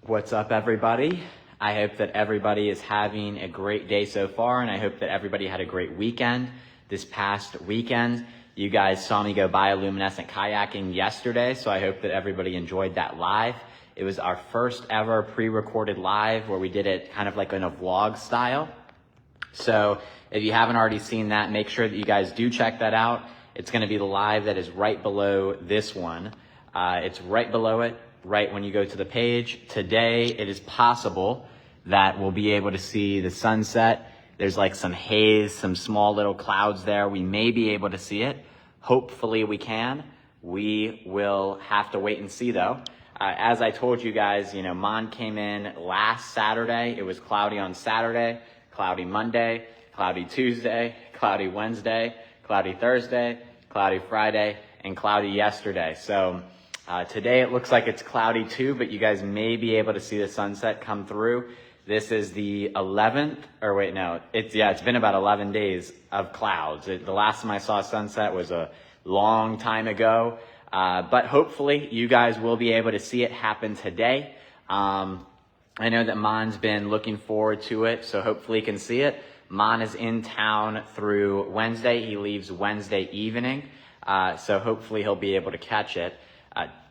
What's up, everybody? I hope that everybody is having a great day so far, and I hope that everybody had a great weekend. This past weekend, you guys saw me go bioluminescent kayaking yesterday, so I hope that everybody enjoyed that live. It was our first ever pre-recorded live where we did it kind of like in a vlog style. So if you haven't already seen that, make sure that you guys do check that out. It's going to be the live that is right below this one. It's right below it, right when you go to the page. Today, it is possible that we'll be able to see the sunset. There's like some haze, some small little clouds there. We may be able to see it. Hopefully we can. We will have to wait and see though. As I told you guys, Mon came in last Saturday. It was cloudy on Saturday, cloudy Monday, cloudy Tuesday, cloudy Wednesday, cloudy Thursday, cloudy Friday, and cloudy yesterday. So today it looks like it's cloudy too, but you guys may be able to see the sunset come through. This is the 11th, or wait, no, it's been about 11 days of clouds. The last time I saw sunset was a long time ago, but hopefully you guys will be able to see it happen today. I know that Mon's been looking forward to it, so hopefully he can see it. Mon is in town through Wednesday. He leaves Wednesday evening, so hopefully he'll be able to catch it.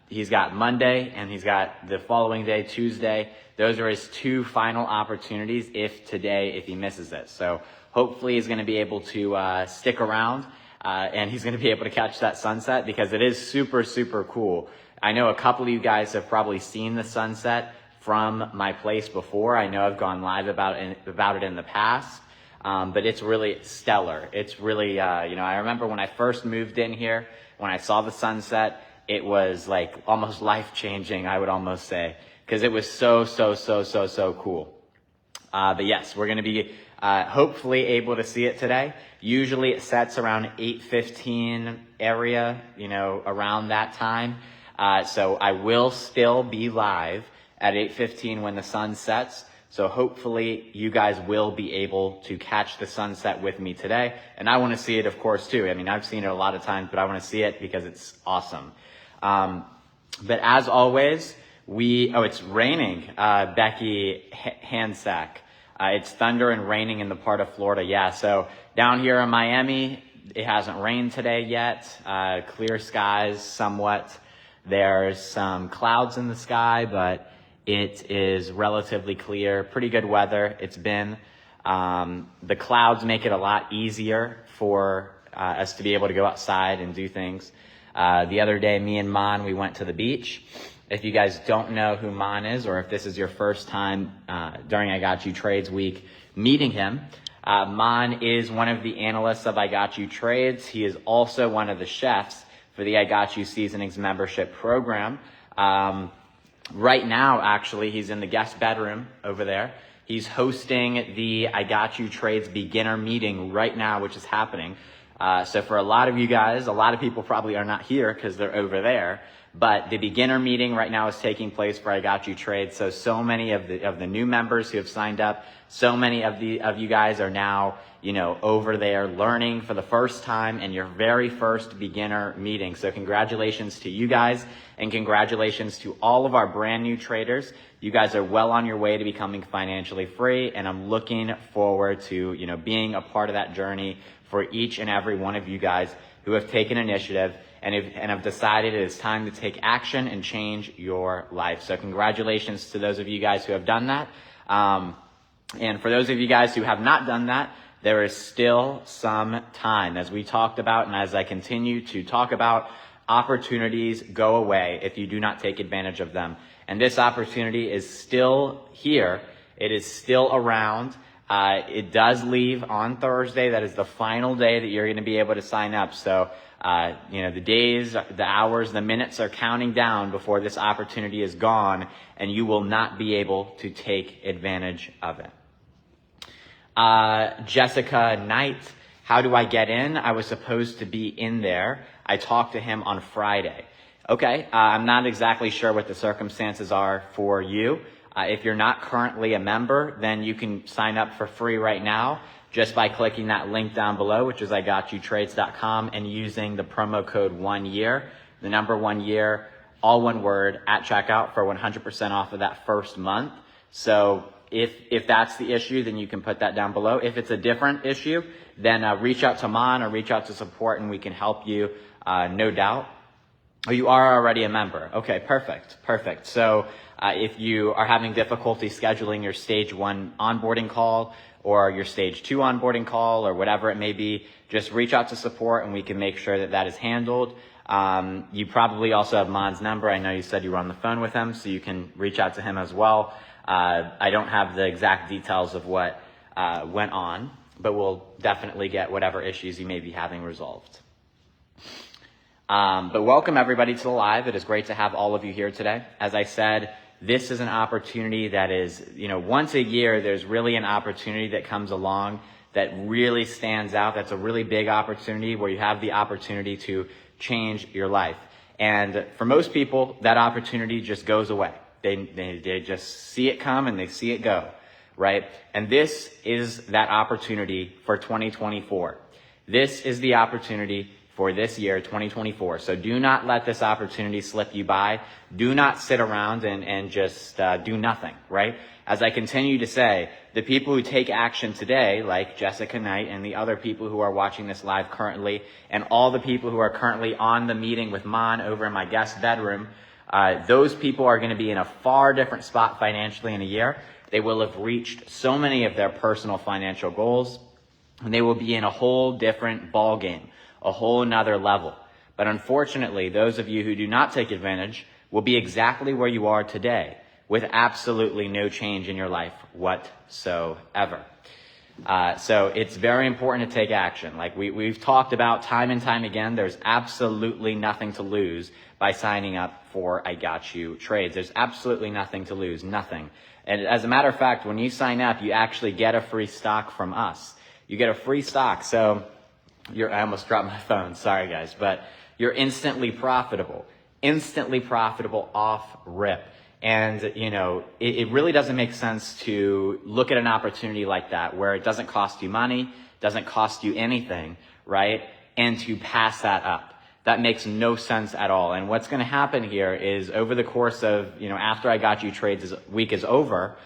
He's got Monday and he's got the following day, Tuesday. Those are his two final opportunities if he misses it. So hopefully he's going to be able to stick around and he's going to be able to catch that sunset because it is super, super cool. I know a couple of you guys have probably seen the sunset from my place before. I know I've gone live about it in the past, but it's really stellar. It's really, I remember when I first moved in here, when I saw the sunset, it was like almost life-changing, I would almost say, because it was so cool. But yes, we're going to be hopefully able to see it today. Usually it sets around 8:15 area, around that time. So I will still be live at 8:15 when the sun sets. So hopefully you guys will be able to catch the sunset with me today. And I want to see it, of course, too. I mean, I've seen it a lot of times, but I want to see it because it's awesome. But as always, it's raining, Becky Hansack. It's thunder and raining in the part of Florida. Yeah. So down here in Miami, it hasn't rained today yet. Clear skies somewhat. There's some clouds in the sky, but it is relatively clear. Pretty good weather. It's been, the clouds make it a lot easier for us to be able to go outside and do things. The other day, me and Mon, we went to the beach. If you guys don't know who Mon is, or if this is your first time during I Got You Trades Week meeting him, Mon is one of the analysts of I Got You Trades. He is also one of the chefs for the I Got You Seasonings membership program. Right now, actually, he's in the guest bedroom over there. He's hosting the I Got You Trades beginner meeting right now, which is happening. So for a lot of you guys, a lot of people probably are not here because they're over there, but the beginner meeting right now is taking place for I Got You Trades. So many of the new members who have signed up, so many of you guys are now, over there learning for the first time in your very first beginner meeting. So congratulations to you guys and congratulations to all of our brand new traders. You guys are well on your way to becoming financially free, and I'm looking forward to, being a part of that journey for each and every one of you guys who have taken initiative and have decided it is time to take action and change your life. So congratulations to those of you guys who have done that. And for those of you guys who have not done that, there is still some time. As we talked about and as I continue to talk about, opportunities go away if you do not take advantage of them. And this opportunity is still here. It is still around. It does leave on Thursday. That is the final day that you're going to be able to sign up. So, the days, the hours, the minutes are counting down before this opportunity is gone, and you will not be able to take advantage of it. Jessica Knight, how do I get in? I was supposed to be in there. I talked to him on Friday. Okay, I'm not exactly sure what the circumstances are for you. If you're not currently a member, then you can sign up for free right now just by clicking that link down below, which is IGotYouTrades.com, and using the promo code 1 year, the number 1 year. all one word, at checkout for 100% off of that first month. So if that's the issue, then you can put that down below. If it's a different issue, then reach out to Mon or reach out to support and we can help you, no doubt. Oh, you are already a member. Okay, perfect. So if you are having difficulty scheduling your stage 1 onboarding call or your stage 2 onboarding call or whatever it may be, just reach out to support and we can make sure that that is handled. You probably also have Mon's number. I know you said you were on the phone with him, so you can reach out to him as well. I don't have the exact details of what went on, but we'll definitely get whatever issues you may be having resolved. But welcome everybody to the live. It is great to have all of you here today. As I said, this is an opportunity that is, once a year, there's really an opportunity that comes along that really stands out. That's a really big opportunity where you have the opportunity to change your life. And for most people, that opportunity just goes away. They just see it come and they see it go, right? And this is that opportunity for 2024. This is the opportunity for this year, 2024. So do not let this opportunity slip you by. Do not sit around and just do nothing, right? As I continue to say, the people who take action today, like Jessica Knight and the other people who are watching this live currently, and all the people who are currently on the meeting with Mon over in my guest bedroom, those people are going to be in a far different spot financially in a year. They will have reached so many of their personal financial goals, and they will be in a whole different ball game, a whole nother level. But unfortunately, those of you who do not take advantage will be exactly where you are today, with absolutely no change in your life whatsoever. So it's very important to take action. Like we've talked about time and time again, there's absolutely nothing to lose by signing up for I Got You Trades. There's absolutely nothing to lose, nothing. And as a matter of fact, when you sign up, you actually get a free stock from us. You get a free stock. So I almost dropped my phone. Sorry guys, but you're instantly profitable off rip. And, it really doesn't make sense to look at an opportunity like that where it doesn't cost you money, doesn't cost you anything, right? And to pass that up. That makes no sense at all. And what's going to happen here is over the course of, after I Got You Trades week is over,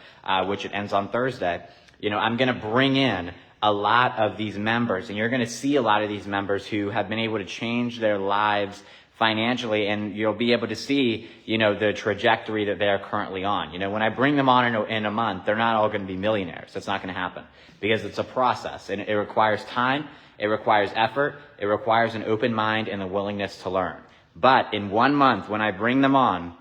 which it ends on Thursday, I'm going to bring in a lot of these members, and you're going to see a lot of these members who have been able to change their lives financially, and you'll be able to see, the trajectory that they're currently on. When I bring them on in a month, they're not all going to be millionaires. That's not going to happen because it's a process and it requires time. It requires effort. It requires an open mind and the willingness to learn. But in 1 month, when I bring them on,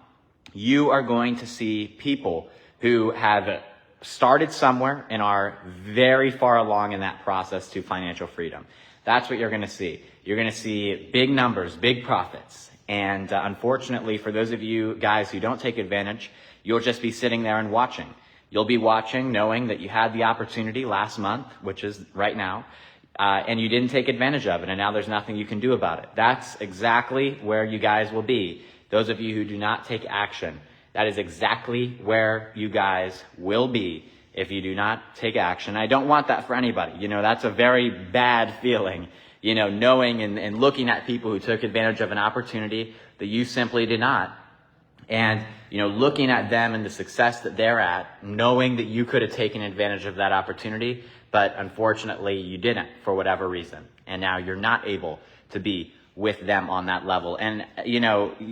you are going to see people who have started somewhere and are very far along in that process to financial freedom. That's what you're going to see. You're going to see big numbers, big profits. And unfortunately, for those of you guys who don't take advantage, you'll just be sitting there and watching. You'll be watching knowing that you had the opportunity last month, which is right now, and you didn't take advantage of it, and now there's nothing you can do about it. That's exactly where you guys will be. Those of you who do not take action, that is exactly where you guys will be if you do not take action. I don't want that for anybody. That's a very bad feeling, knowing and looking at people who took advantage of an opportunity that you simply did not. And, looking at them and the success that they're at, knowing that you could have taken advantage of that opportunity, but unfortunately you didn't for whatever reason. And now you're not able to be with them on that level. And,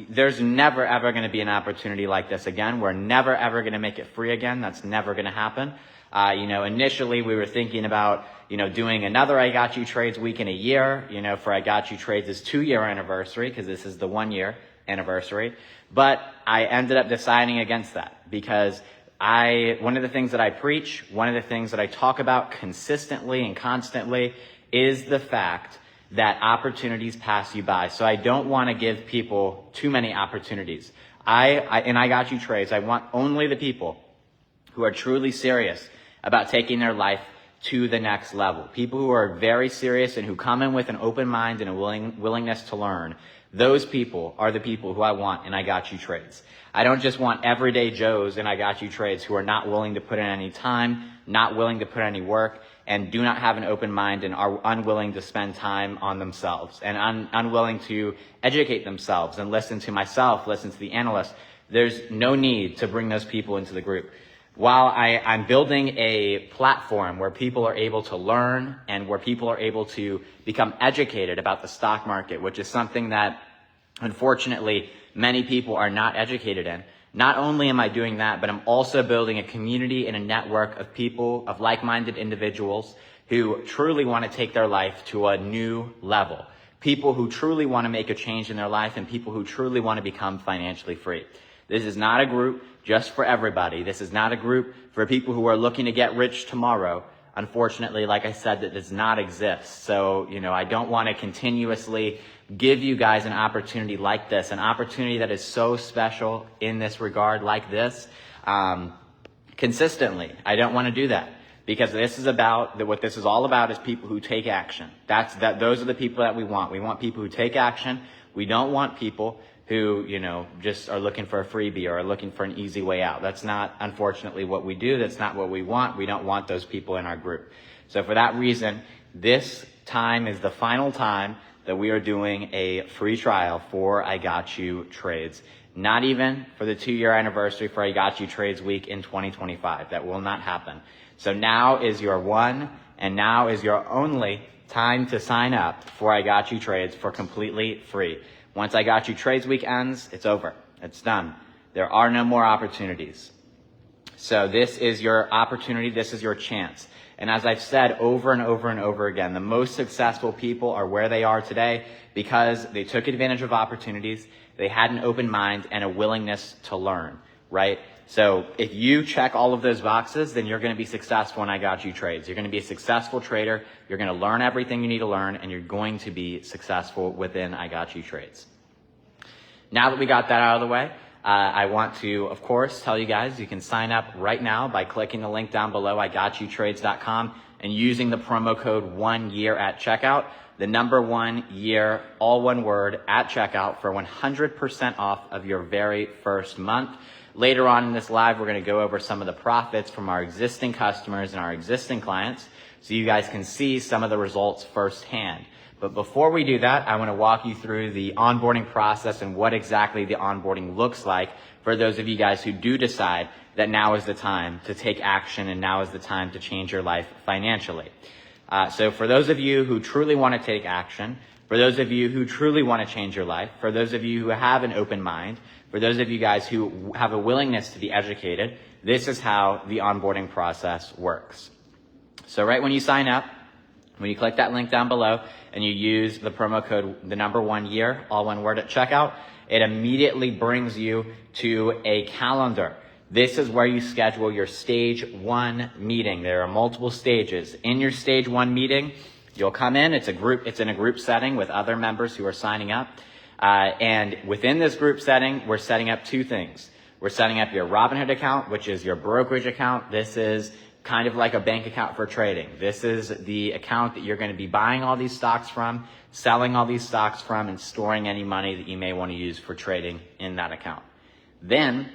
there's never ever going to be an opportunity like this again. We're never ever going to make it free again. That's never going to happen. Initially we were thinking about, doing another I Got You Trades week in a year, for I Got You Trades' 2-year anniversary, because this is the 1-year anniversary. But I ended up deciding against that because one of the things that I preach, one of the things that I talk about consistently and constantly is the fact that opportunities pass you by. So I don't want to give people too many opportunities. And I Got You Trades, I want only the people who are truly serious about taking their life to the next level. People who are very serious and who come in with an open mind and a willingness to learn. Those people are the people who I want in I Got You Trades. I don't just want everyday Joes in I Got You Trades who are not willing to put in any time, not willing to put any work, and do not have an open mind and are unwilling to spend time on themselves and unwilling to educate themselves and listen to myself, listen to the analyst, there's no need to bring those people into the group. While I'm building a platform where people are able to learn and where people are able to become educated about the stock market, which is something that unfortunately many people are not educated in, not only am I doing that, but I'm also building a community and a network of people, of like-minded individuals who truly want to take their life to a new level. People who truly want to make a change in their life and people who truly want to become financially free. This is not a group just for everybody. This is not a group for people who are looking to get rich tomorrow. Unfortunately, like I said, that does not exist. So, I don't want to continuously give you guys an opportunity like this, an opportunity that is so special in this regard like this, consistently. I don't want to do that because this is about, what this is all about is people who take action. Those are the people that we want. We want people who take action. We don't want people who, just are looking for a freebie or are looking for an easy way out. That's not, unfortunately, what we do. That's not what we want. We don't want those people in our group. So for that reason, this time is the final time that we are doing a free trial for I Got You Trades. Not even for the 2-year anniversary for I Got You Trades week in 2025. That will not happen. So now is your one and now is your only time to sign up for I Got You Trades for completely free. Once I Got You Trades week ends, it's over. It's done. There are no more opportunities. So this is your opportunity. This is your chance. And as I've said over and over and over again, the most successful people are where they are today because they took advantage of opportunities. They had an open mind and a willingness to learn, right? So if you check all of those boxes, then you're going to be successful in I Got You Trades. You're going to be a successful trader. You're going to learn everything you need to learn, and you're going to be successful within I Got You Trades. Now that we got that out of the way, I want to, of course, tell you guys you can sign up right now by clicking the link down below, igotyoutrades.com, and using the promo code 1YEAR at checkout. The number 1 year, all one word, at checkout for 100% off of your very first month. Later on in this live, we're going to go over some of the profits from our existing customers and our existing clients so you guys can see some of the results firsthand. But before we do that, I want to walk you through the onboarding process and what exactly the onboarding looks like for those of you guys who do decide that now is the time to take action and now is the time to change your life financially. So for those of you who truly want to take action, for those of you who truly want to change your life, for those of you who have an open mind, for those of you guys who have a willingness to be educated, this is how the onboarding process works. So right when you sign up, when you click that link down below and you use the promo code, the number 1 year, all one word at checkout, it immediately brings you to a calendar. This is where you schedule your stage 1 meeting. There are multiple stages. In your stage 1 meeting, you'll come in. It's in a group setting with other members who are signing up. And within this group setting, we're setting up 2 things. We're setting up your Robinhood account, which is your brokerage account. This is kind of like a bank account for trading. This is the account that you're going to be buying all these stocks from, selling all these stocks from, and storing any money that you may want to use for trading in that account. Then,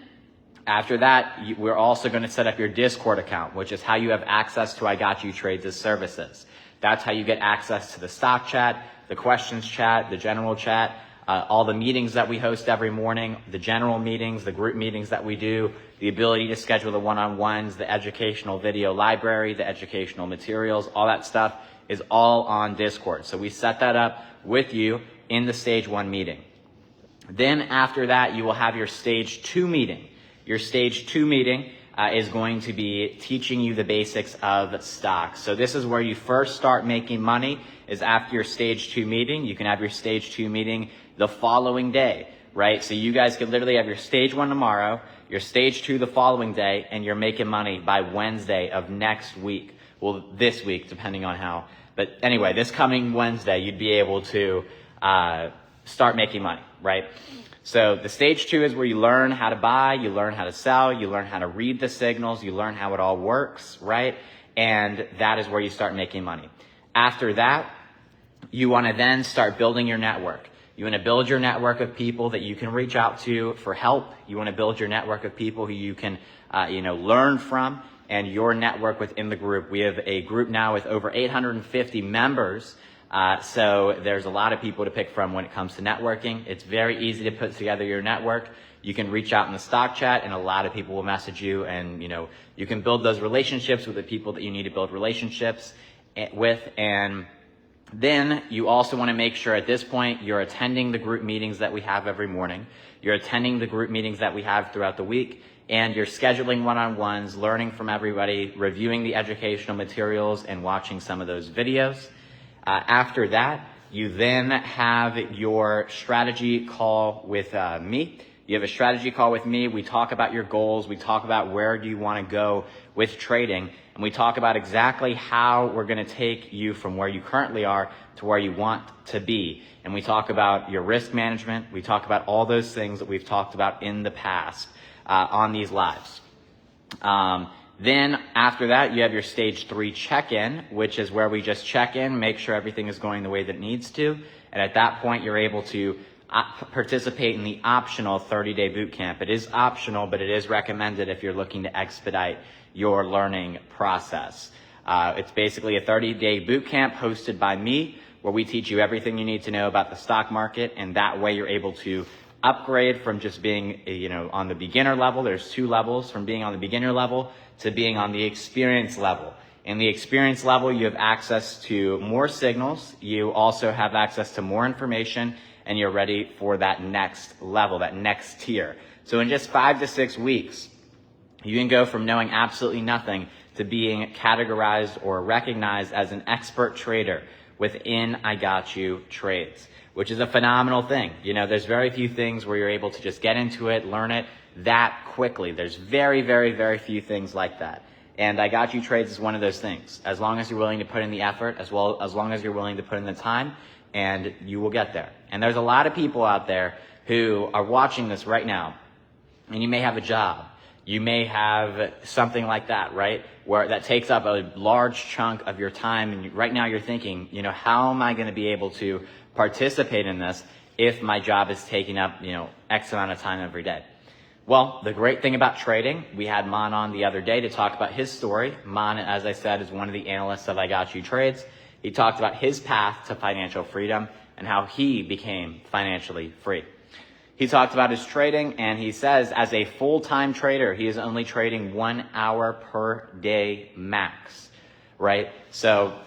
after that, we're also going to set up your Discord account, which is how you have access to I Got You Trades' services. That's how you get access to the stock chat, the questions chat, the general chat, all the meetings that we host every morning, the general meetings, the group meetings that we do, the ability to schedule the one-on-ones, the educational video library, the educational materials, all that stuff is all on Discord. So we set that up with you in the stage 1 meeting. Then after that, you will have your stage 2 meeting. Your stage 2 meeting is going to be teaching you the basics of stocks. So this is where you first start making money, is after your stage 2 meeting. You can have your stage 2 meeting the following day, right? So you guys could literally have your stage 1 tomorrow, your stage 2 the following day, and you're making money by Wednesday of next week. Well, this week, depending on how. But anyway, this coming Wednesday, you'd be able to start making money, right? So the stage 2 is where you learn how to buy, you learn how to sell, you learn how to read the signals, you learn how it all works, right? And that is where you start making money. After that, you want to then start building your network. You want to build your network of people that you can reach out to for help. You want to build your network of people who you can, learn from and your network within the group. We have a group now with over 850 members. So there's a lot of people to pick from when it comes to networking. It's very easy to put together your network. You can reach out in the stock chat and a lot of people will message you, and you can build those relationships with the people that you need to build relationships with. And then you also want to make sure at this point you're attending the group meetings that we have every morning. You're attending the group meetings that we have throughout the week, and you're scheduling one-on-ones, learning from everybody, reviewing the educational materials, and watching some of those videos. After that, you then have your strategy call with me. You have a strategy call with me. We talk about your goals. We talk about where do you want to go with trading. And we talk about exactly how we're going to take you from where you currently are to where you want to be. And we talk about your risk management. We talk about all those things that we've talked about in the past on these lives. Then after that, you have your stage 3 check-in, which is where we just check in, make sure everything is going the way that it needs to. And at that point, you're able to participate in the optional 30-day boot camp. It is optional, but it is recommended if you're looking to expedite your learning process. It's basically a 30-day boot camp hosted by me, where we teach you everything you need to know about the stock market, and that way you're able to upgrade from just being on the beginner level. There's 2 levels, from being on the beginner level to being on the experience level. In the experience level, you have access to more signals. You also have access to more information, and you're ready for that next level, that next tier. So in just 5 to 6 weeks, you can go from knowing absolutely nothing to being categorized or recognized as an expert trader within I Got You Trades, which is a phenomenal thing. There's very few things where you're able to just get into it, learn it that quickly. There's very, very, very few things like that. And I Got You Trades is one of those things. As long as you're willing to put in the effort, as long as you're willing to put in the time, and you will get there. And there's a lot of people out there who are watching this right now, and you may have a job. You may have something like that, right? Where that takes up a large chunk of your time, and right now you're thinking, how am I going to be able to participate in this if my job is taking up, X amount of time every day? Well, the great thing about trading, we had Mon on the other day to talk about his story. Mon, as I said, is one of the analysts of I Got You Trades. He talked about his path to financial freedom and how he became financially free. He talked about his trading, and he says as a full-time trader, he is only trading 1 hour per day max, right? So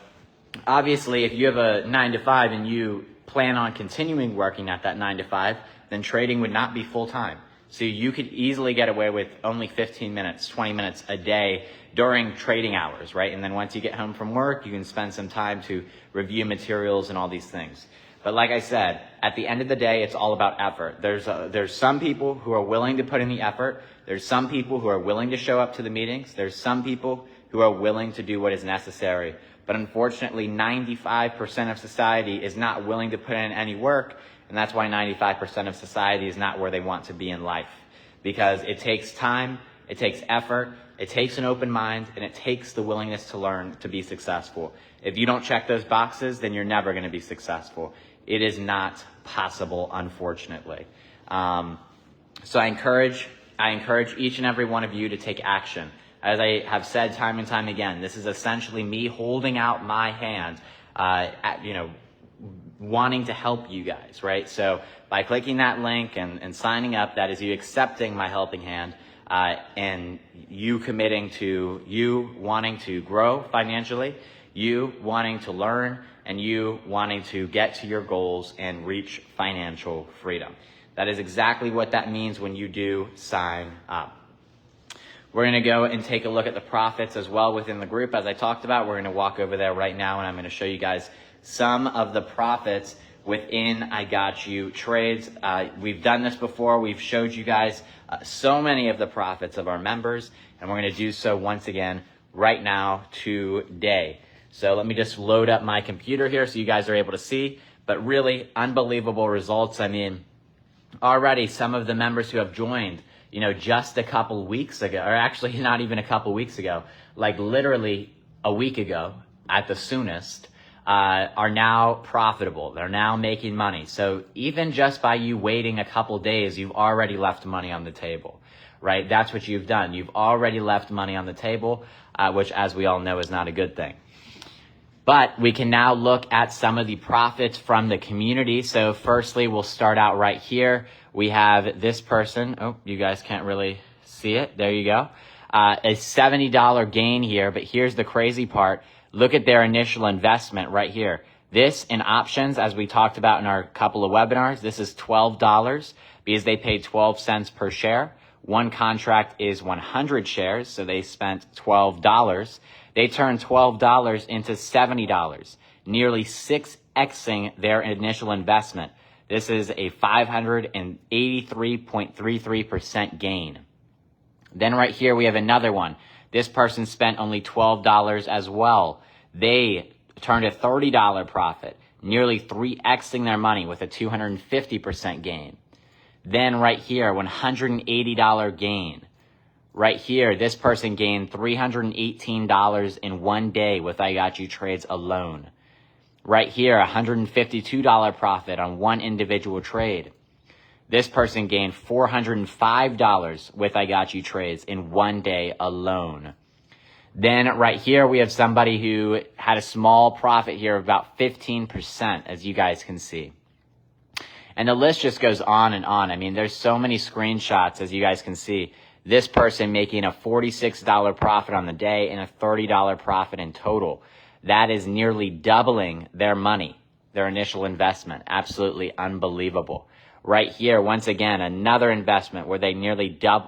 obviously, if you have a 9 to 5 and you plan on continuing working at that 9 to 5, then trading would not be full-time. So you could easily get away with only 15 minutes, 20 minutes a day during trading hours, right? And then once you get home from work, you can spend some time to review materials and all these things. But like I said, at the end of the day, it's all about effort. There's some people who are willing to put in the effort. There's some people who are willing to show up to the meetings. There's some people who are willing to do what is necessary. But unfortunately, 95% of society is not willing to put in any work. And that's why 95% of society is not where they want to be in life. Because it takes time, it takes effort, it takes an open mind, and it takes the willingness to learn to be successful. If you don't check those boxes, then you're never going to be successful. It is not possible, unfortunately. So I encourage each and every one of you to take action. As I have said time and time again, this is essentially me holding out my hand, wanting to help you guys, right? So by clicking that link and signing up, that is you accepting my helping hand, and you committing to you wanting to grow financially, you wanting to learn, and you wanting to get to your goals and reach financial freedom. That is exactly what that means when you do sign up. We're going to go and take a look at the profits as well within the group. As I talked about, we're going to walk over there right now, and I'm going to show you guys some of the profits within I Got You Trades. We've done this before. We've showed you guys so many of the profits of our members, and we're going to do so once again right now today. So let me just load up my computer here so you guys are able to see. But really unbelievable results. I mean, already some of the members who have joined, just a couple weeks ago, or actually not even a couple weeks ago, like literally a week ago at the soonest, are now profitable. They're now making money. So even just by you waiting a couple days, you've already left money on the table, right? That's what you've done. You've already left money on the table, which, as we all know, is not a good thing. But we can now look at some of the profits from the community. So firstly, we'll start out right here. We have this person. Oh, you guys can't really see it. There you go. A $70 gain here. But here's the crazy part. Look at their initial investment right here. This in options, as we talked about in our couple of webinars, this is $12 because they paid 12 cents per share. One contract is 100 shares, so they spent $12. They turned $12 into $70, nearly 6xing their initial investment. This is a 583.33% gain. Then right here we have another one. This person spent only $12 as well. They turned a $30 profit, nearly 3xing their money with a 250% gain. Then right here, $180 gain. Right here, this person gained $318 in one day with I Got You Trades alone. Right here, $152 profit on one individual trade. This person gained $405 with I Got You Trades in one day alone. Then right here, we have somebody who had a small profit here of about 15%, as you guys can see. And the list just goes on and on. I mean, there's so many screenshots, as you guys can see. This person making a $46 profit on the day and a $30 profit in total. That is nearly doubling their money, their initial investment. Absolutely unbelievable. Right here, once again, another investment where they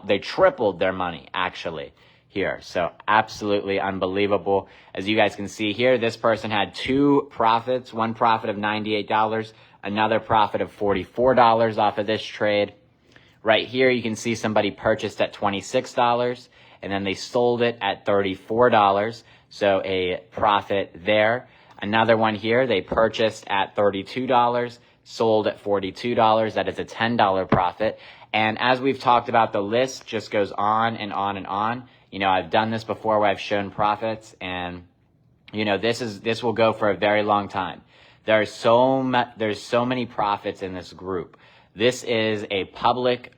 they tripled their money, actually, here. So absolutely unbelievable. As you guys can see here, this person had two profits, one profit of $98, another profit of $44 off of this trade. Right here, you can see somebody purchased at $26, and then they sold it at $34, so a profit there. Another one here, they purchased at $32, sold at $42. That is a $10 profit. And as we've talked about, the list just goes on and on and on. You know, I've done this before where I've shown profits, and, you know, this will go for a very long time. There's so many profits in this group. This is a public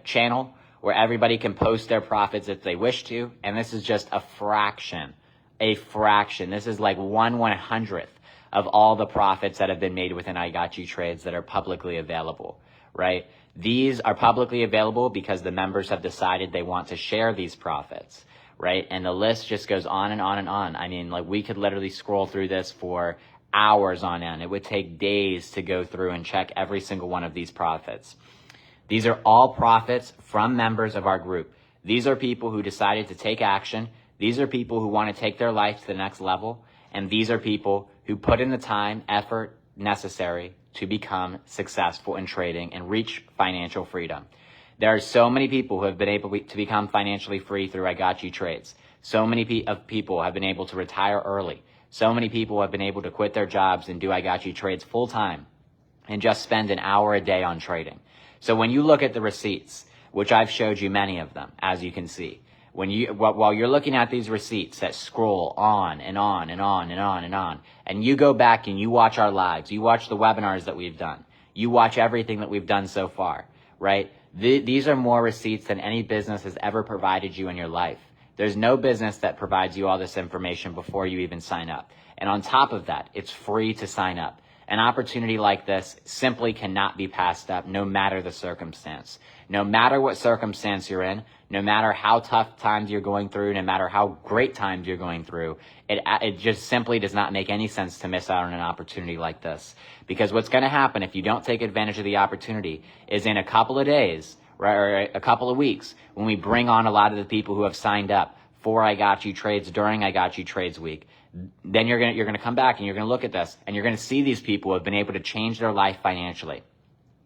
channel where everybody can post their profits if they wish to, and this is just a fraction. This is like 1/100th of all the profits that have been made within I Got You Trades that are publicly available, right? These are publicly available because the members have decided they want to share these profits, right? And the list just goes on and on and on. I mean, like, we could literally scroll through this for hours on end. It would take days to go through and check every single one of these profits. These are all profits from members of our group. These are people who decided to take action. These are people who want to take their life to the next level. And these are people who put in the time, effort necessary to become successful in trading and reach financial freedom. There are so many people who have been able to become financially free through I Got You Trades. So many people have been able to retire early. So many people have been able to quit their jobs and do I Got You Trades full time and just spend an hour a day on trading. So when you look at the receipts, which I've showed you many of them, as you can see, while you're looking at these receipts that scroll on and on and on and on and on, and you go back and you watch our lives, you watch the webinars that we've done, you watch everything that we've done so far, right? These are more receipts than any business has ever provided you in your life. There's no business that provides you all this information before you even sign up. And on top of that, it's free to sign up. An opportunity like this simply cannot be passed up, no matter the circumstance. No matter what circumstance you're in, no matter how tough times you're going through, no matter how great times you're going through, it just simply does not make any sense to miss out on an opportunity like this. Because what's going to happen if you don't take advantage of the opportunity is in a couple of days, right, or a couple of weeks, when we bring on a lot of the people who have signed up for I Got You Trades during I Got You Trades week, then you're gonna come back and you're gonna look at this and you're gonna see these people who have been able to change their life financially.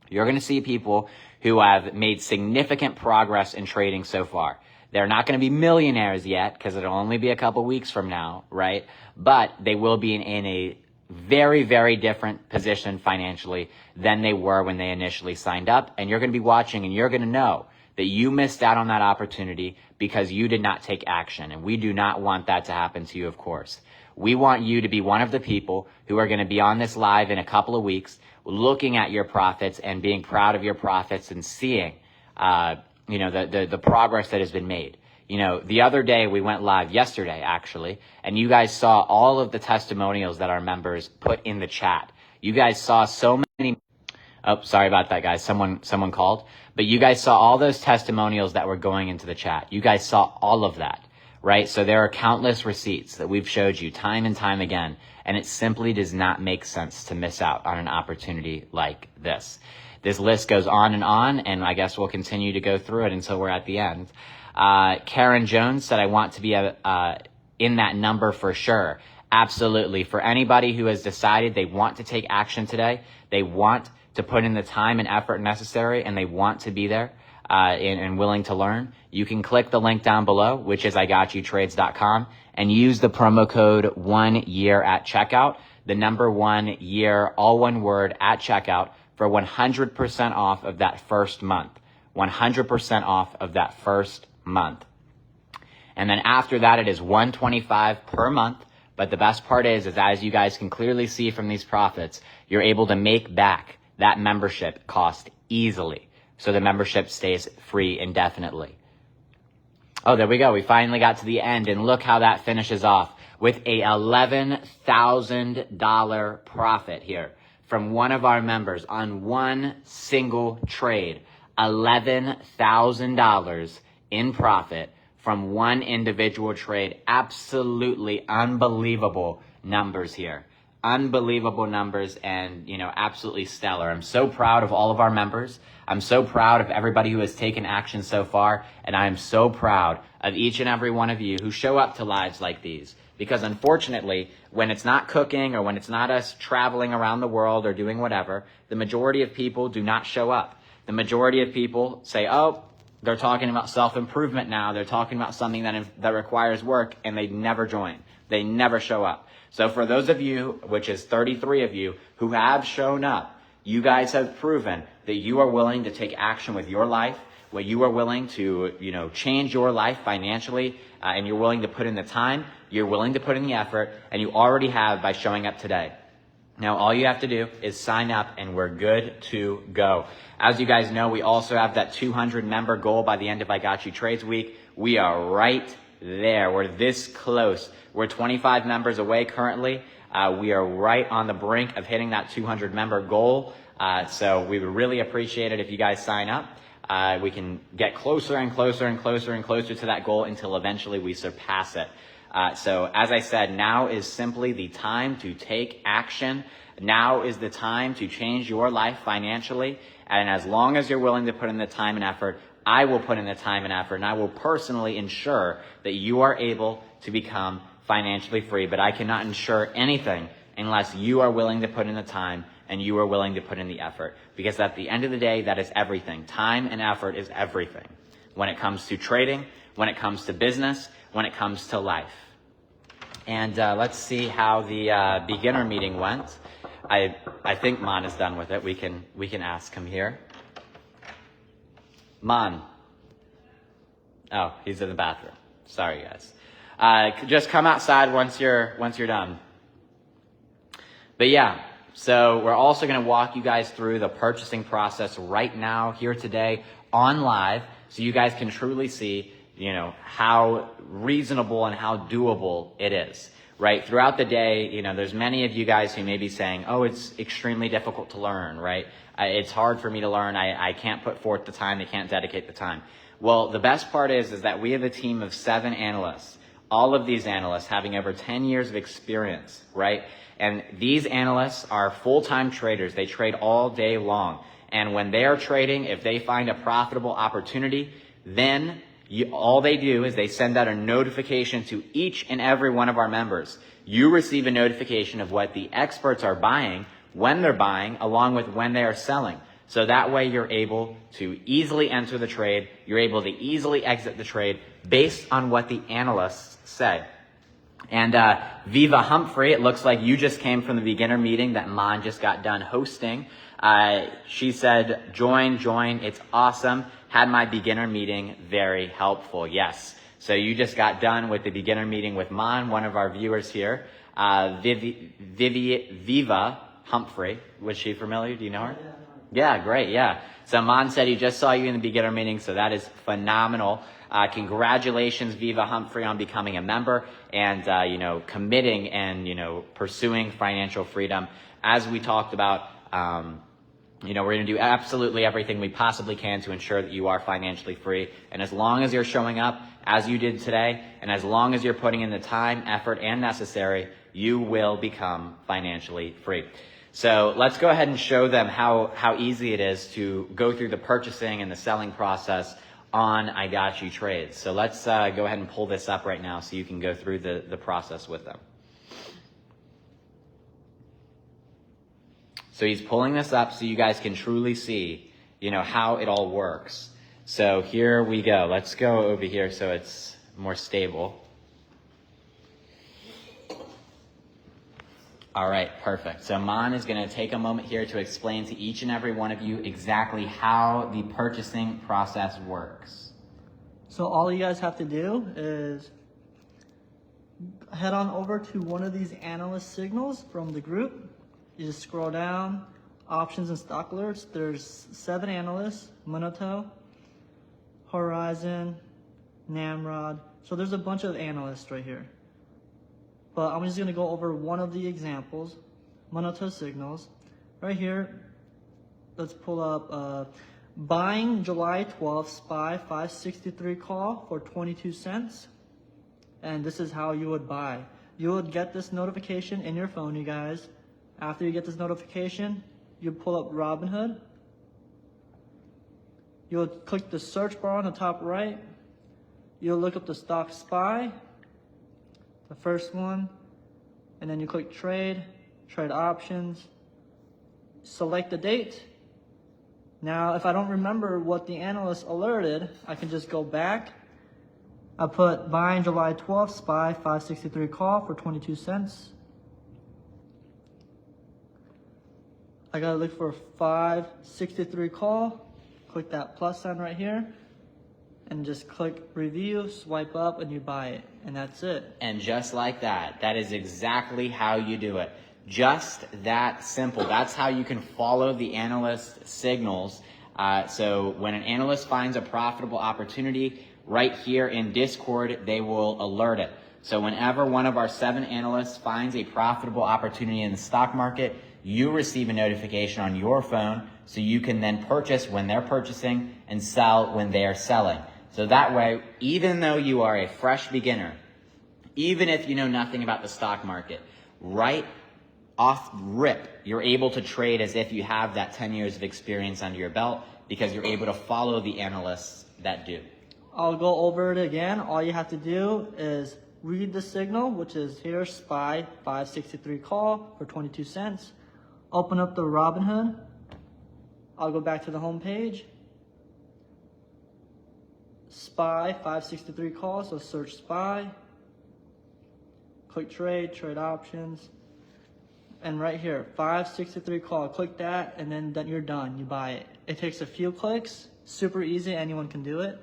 You're gonna see people who have made significant progress in trading so far. They're not gonna be millionaires yet because it'll only be a couple weeks from now, right? But they will be in a very, very different position financially than they were when they initially signed up. And you're gonna be watching and you're gonna know that you missed out on that opportunity because you did not take action. And we do not want that to happen to you, of course. We want you to be one of the people who are going to be on this live in a couple of weeks, looking at your profits and being proud of your profits and seeing the progress that has been made. The other day we went live, yesterday actually, and you guys saw all of the testimonials that our members put in the chat. You guys saw so many. Oh, sorry about that, guys. Someone called. But you guys saw all those testimonials that were going into the chat. You guys saw all of that, right? So there are countless receipts that we've showed you time and time again, and it simply does not make sense to miss out on an opportunity like this. This list goes on, and I guess we'll continue to go through it until we're at the end. Karen Jones said, I want to be in that number for sure. Absolutely. For anybody who has decided they want to take action today, they want to put in the time and effort necessary, and they want to be there and willing to learn, you can click the link down below, which is igotyoutrades.com, and use the promo code 1YEAR at checkout, the number 1 year, all one word, at checkout for 100% off of that first month. 100% off of that first month. And then after that, it is $125 per month. But the best part is as you guys can clearly see from these profits, you're able to make back that membership cost easily. So the membership stays free indefinitely. Oh, there we go. We finally got to the end, and look how that finishes off with a $11,000 profit here from one of our members on one single trade. $11,000 in profit from one individual trade. Absolutely unbelievable numbers here. Unbelievable numbers, and absolutely stellar. I'm so proud of all of our members. I'm so proud of everybody who has taken action so far, and I am so proud of each and every one of you who show up to lives like these. Because unfortunately, when it's not cooking or when it's not us traveling around the world or doing whatever, the majority of people do not show up. The majority of people say, oh, they're talking about self-improvement now. They're talking about something that requires work, and they never join. They never show up. So for those of you, which is 33 of you, who have shown up, you guys have proven that you are willing to take action with your life, where you are willing to, change your life financially, and you're willing to put in the time, you're willing to put in the effort, and you already have by showing up today. Now, all you have to do is sign up, and we're good to go. As you guys know, we also have that 200 member goal by the end of I Got You Trades Week. We are right there. We're this close. We're 25 members away currently. We are right on the brink of hitting that 200 member goal. So we would really appreciate it if you guys sign up. We can get closer and closer and closer and closer to that goal until eventually we surpass it. So as I said, now is simply the time to take action. Now is the time to change your life financially. And as long as you're willing to put in the time and effort, I will put in the time and effort, and I will personally ensure that you are able to become financially free. But I cannot ensure anything unless you are willing to put in the time and you are willing to put in the effort. Because at the end of the day, that is everything. Time and effort is everything. When it comes to trading, when it comes to business, when it comes to life. And let's see how the beginner meeting went. I think Man is done with it. We can ask him here. Man. Oh, he's in the bathroom. Sorry, guys. Just come outside once you're done. But yeah, so we're also going to walk you guys through the purchasing process right now, here today, on live, so you guys can truly see, how reasonable and how doable it is, right? Throughout the day, there's many of you guys who may be saying, oh, it's extremely difficult to learn, right? It's hard for me to learn. I can't put forth the time. I can't dedicate the time. Well, the best part is that we have a team of 7 analysts, all of these analysts having over 10 years of experience, right? And these analysts are full-time traders. They trade all day long. And when they are trading, if they find a profitable opportunity, then all they do is they send out a notification to each and every one of our members. You receive a notification of what the experts are buying, when they're buying, along with when they are selling. So that way you're able to easily enter the trade. You're able to easily exit the trade based on what the analysts say. And Viva Humphrey, it looks like you just came from the beginner meeting that Man just got done hosting. She said, join, it's awesome. Had my beginner meeting very helpful. Yes. So you just got done with the beginner meeting with Man, one of our viewers here. Viva Humphrey. Was she familiar? Do you know her? Yeah, great. Yeah. So Mon said he just saw you in the beginner meeting, so that is phenomenal. Congratulations, Viva Humphrey, on becoming a member and, committing and, pursuing financial freedom. As we talked about, we're going to do absolutely everything we possibly can to ensure that you are financially free. And as long as you're showing up as you did today, and as long as you're putting in the time, effort, and necessary, you will become financially free. So let's go ahead and show them how easy it is to go through the purchasing and the selling process on I Got You Trades. So let's go ahead and pull this up right now so you can go through the process with them. So he's pulling this up so you guys can truly see, how it all works. So here we go. Let's go over here so it's more stable. All right, perfect. So Mon is going to take a moment here to explain to each and every one of you exactly how the purchasing process works. So all you guys have to do is head on over to one of these analyst signals from the group. You just scroll down, options and stock alerts. There's 7 analysts, Monoto, Horizon, Namrod. So there's a bunch of analysts right here. But I'm just going to go over one of the examples, Monoto signals. Right here, let's pull up buying July 12th SPY 563 call for 22 cents. And this is how you would buy. You would get this notification in your phone, you guys. After you get this notification, you pull up Robinhood. You'll click the search bar on the top right. You'll look up the stock SPY, the first one, and then you click trade options, select the date. Now, if I don't remember what the analyst alerted, I can just go back. I put buying July 12th SPY 563 call for 22 cents. I gotta look for 563 call, click that plus sign right here, and just click review, swipe up, and you buy it. And that's it. And just like that, that is exactly how you do it. Just that simple. That's how you can follow the analyst signals. So when an analyst finds a profitable opportunity, right here in Discord, they will alert it. So whenever one of our 7 analysts finds a profitable opportunity in the stock market, you receive a notification on your phone so you can then purchase when they're purchasing and sell when they are selling. So that way, even though you are a fresh beginner, even if you know nothing about the stock market, right off rip, you're able to trade as if you have that 10 years of experience under your belt because you're able to follow the analysts that do. I'll go over it again. All you have to do is read the signal, which is here, SPY 563 call for 22 cents. Open up the Robinhood. I'll go back to the home page. SPY 563 call, so search SPY. Click trade options. And right here, 563 call, click that, and then you're done, you buy it. It takes a few clicks, super easy, anyone can do it.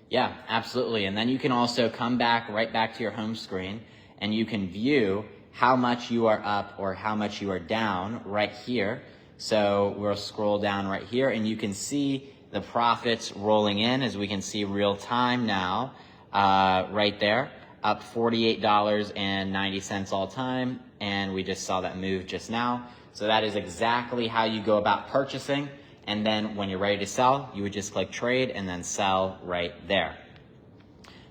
Yeah, absolutely. And then you can also come right back to your home screen, and you can view how much you are up or how much you are down right here. So we'll scroll down right here, and you can see the profits rolling in, as we can see real time now, right there, up $48.90 all time. And we just saw that move just now. So that is exactly how you go about purchasing. And then when you're ready to sell, you would just click trade and then sell right there.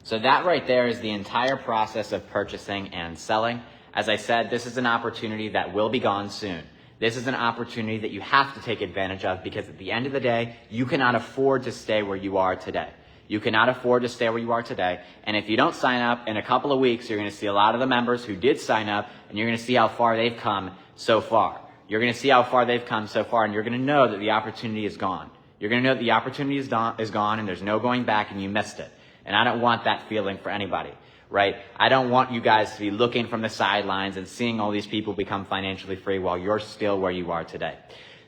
So that right there is the entire process of purchasing and selling. As I said, this is an opportunity that will be gone soon. This is an opportunity that you have to take advantage of because at the end of the day, you cannot afford to stay where you are today. You cannot afford to stay where you are today. And if you don't sign up, in a couple of weeks, you're going to see a lot of the members who did sign up, and you're going to see how far they've come so far. You're going to see how far they've come so far, and you're going to know that the opportunity is gone. You're going to know that the opportunity is gone, and there's no going back, and you missed it. And I don't want that feeling for anybody, right? I don't want you guys to be looking from the sidelines and seeing all these people become financially free while you're still where you are today.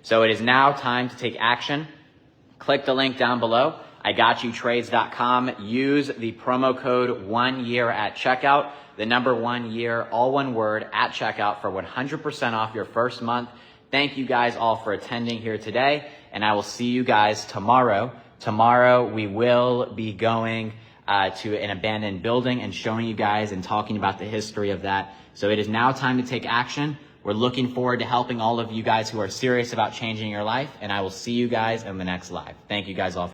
So it is now time to take action. Click the link down below. IGotYouTrades.com. Use the promo code 1YEAR at checkout. The number 1YEAR, all one word, at checkout for 100% off your first month. thank you guys all for attending here today, and I will see you guys tomorrow. Tomorrow we will be going to an abandoned building and showing you guys and talking about the history of that. So it is now time to take action. We're looking forward to helping all of you guys who are serious about changing your life, and I will see you guys in the next live. Thank you guys all.